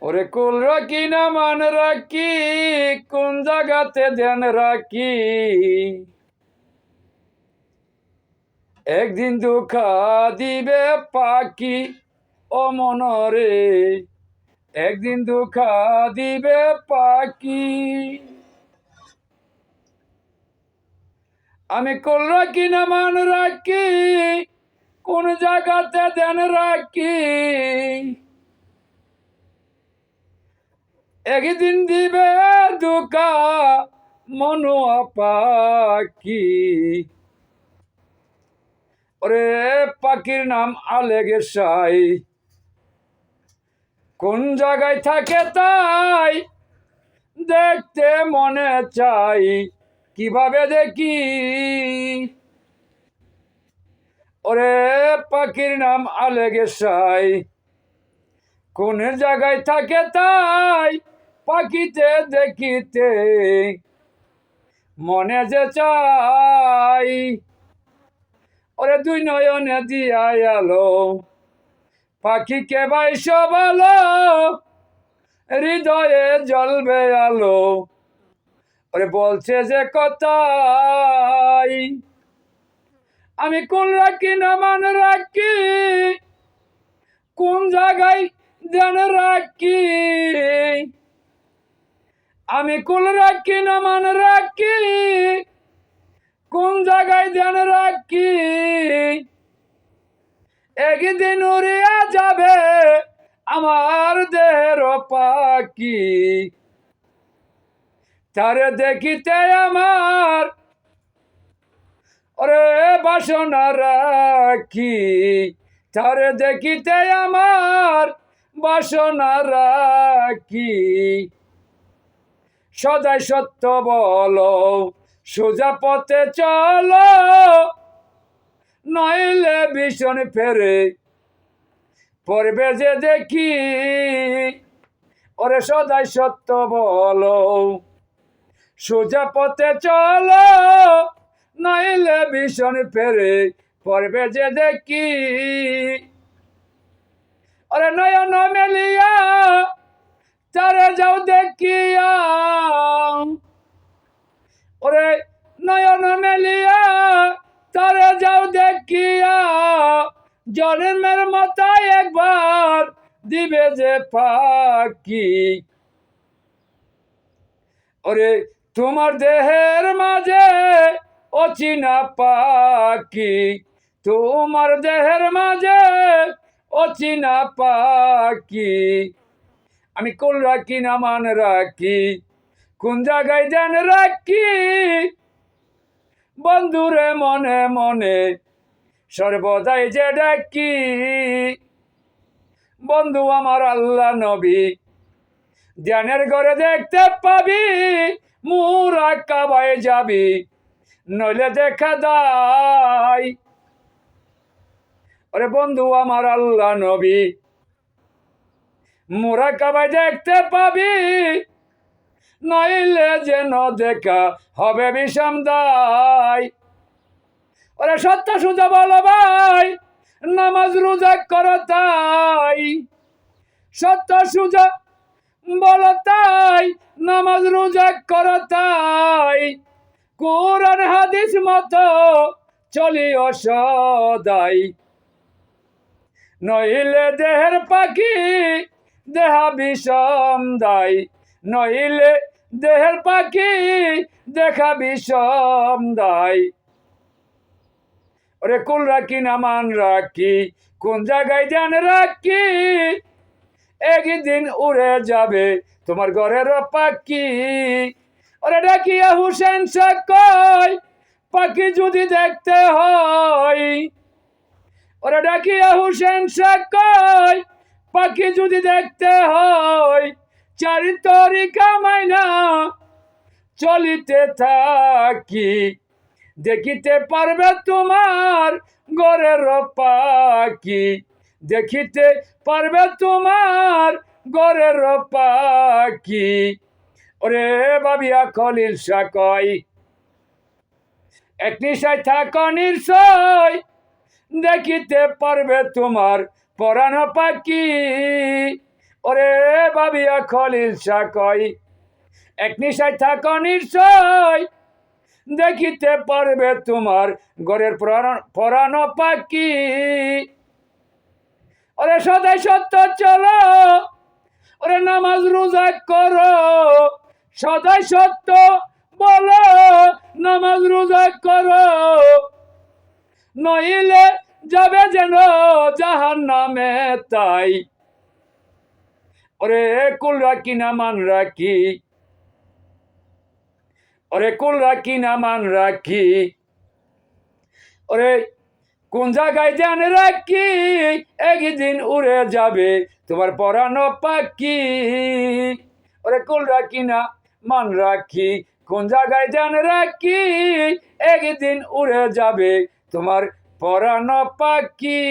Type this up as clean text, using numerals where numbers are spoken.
ওরে কুল রাখি না মান রাখি, কোন জায়গাতে ধ্যান রাখি, একদিন দুঃখা দিবে পাখি ও মনরে, একদিন দুঃখা দিবে পাখি। আমি কুল রাখি না মান রাখি, কোন জায়গাতে ধ্যান রাখি, একদিন দিবে দুঃখা মনুয়া পাখি। ওরে পাখির নাম আলেগে সাই, কোন জায়গায় থাকে তাই দেখতে মনে চাই, কিভাবে দেখি। ওরে পাখির নাম আলেগে সাই, কোন জায়গায় থাকে তাই পাখিতে দেখিতে মনে যে চাই। ওরে দুই নয়নে দিয়া আলো, পাখিকে বাইশ ভালো, হৃদয়ে জ্বলবে আলো। ওরে বলছে যে কথাই, আমি কোন রাখি না মান রাখি, কোন জায়গায় ধ্যান রাখি, আমি কুল রাখি না মান রাখি, কোন জায়গায় ধ্যান রাখি, একদিন উড়িয়া যাবে আমার দেহের পাখি। তারে দেখিতে আমার ওরে বাসনা রাখি, তারে দেখিতে আমার বাসনা রাখি। সদাই সত্য বলো, সোজা পথে চলো, নইলে ভীষণ ফেরে পড়বে যে দেখি। ওরে সদাই সত্য বলো, সোজা পথে চলো, নইলে ভীষণ ফেরে পড়বে যে দেখি। ওরে নয়ন মেলিয়া তারে যাও দেখিয়া, ওরে নয়ন মেলিয়া তারে যাও দেখিয়া, জন্মের মাথায় একবার দিবে যে পাখি। ওরে তোমার দেহের মাঝে অচিনা পাখি, তোমার দেহের মাঝে অচিনা পাখি। আমি কুল রাখি না মান রাখি, কোন জায়গায় ধ্যান রাখি, বন্ধুরে মনে মনে সর্বদাই যে ডাকি। বন্ধু আমার আল্লাহ নবী, ধ্যানের ঘরে দেখতে পাবি, মুরা কাবায় যাবি, নইলে দেখা দায়। ওরে বন্ধু আমার আল্লাহ নবী, মুরা কাবায় দেখতে পাবি, নইলে যেন দেখা হবে বিষম দায়। ওরে সত্য সুজা বলো ভাই, নামাজ রোজা করো তাই, সত্য সুজা বলো তাই, নামাজ রোজা করো তাই, কোরআন হাদিস মতো চলিও সদাই, নইলে দেহের পাখি দেহা বিষম দায়, নইলে দেহের পাখি দেখা বিষম দায়। ওরে কুল রাখি না মান রাখি, কোন জায়গায় ধ্যান রাখি, একদিন উড়ে যাবে তোমার ঘরের পাখি। ওরে ডাকিয়া হুসেন শাহ কয়, পাখি যদি দেখতে হয়, ওরে ডাকিয়া হুসেন শাহ কয়, পাখি যদি দেখতে হয়, চারি তরিকা মাইনা চলিতে থাকি, দেখিতে পারবে তোমার ঘরের পাখি, দেখিতে পারবে তোমার ঘরের পাখি। ওরে ভাবিয়া খলিল শাহ কয়, এক নিশায় থাকো নিশ্চয়, দেখিতে পারবে তোমার পরাণ পাখি। ওরে ভাবিয়া খলিল শাহ কয় এক নিশায় থাকো নিশ্চয় দেখিতে পারবে তোমার ঘরের পরানো পাখি ওরে সদাই সত্য চলো ওরে নামাজ রোজা করো সদাই সত্য বলো নামাজ রোজা করো নইলে যাবে যেন জাহান্নামে তাই ওরে কুল রাখি না মান রাখি ওরে কুল রাখি না মান রাখি ওরে কোন জায়গায় ধ্যান রাখি একদিন উড়ে যাবে তোমার পরানো পাখি ওরে কুল রাখি না মান রাখি কোন জায়গায় ধ্যান রাখি একদিন উড়ে যাবে তোমার পরানো পাখি।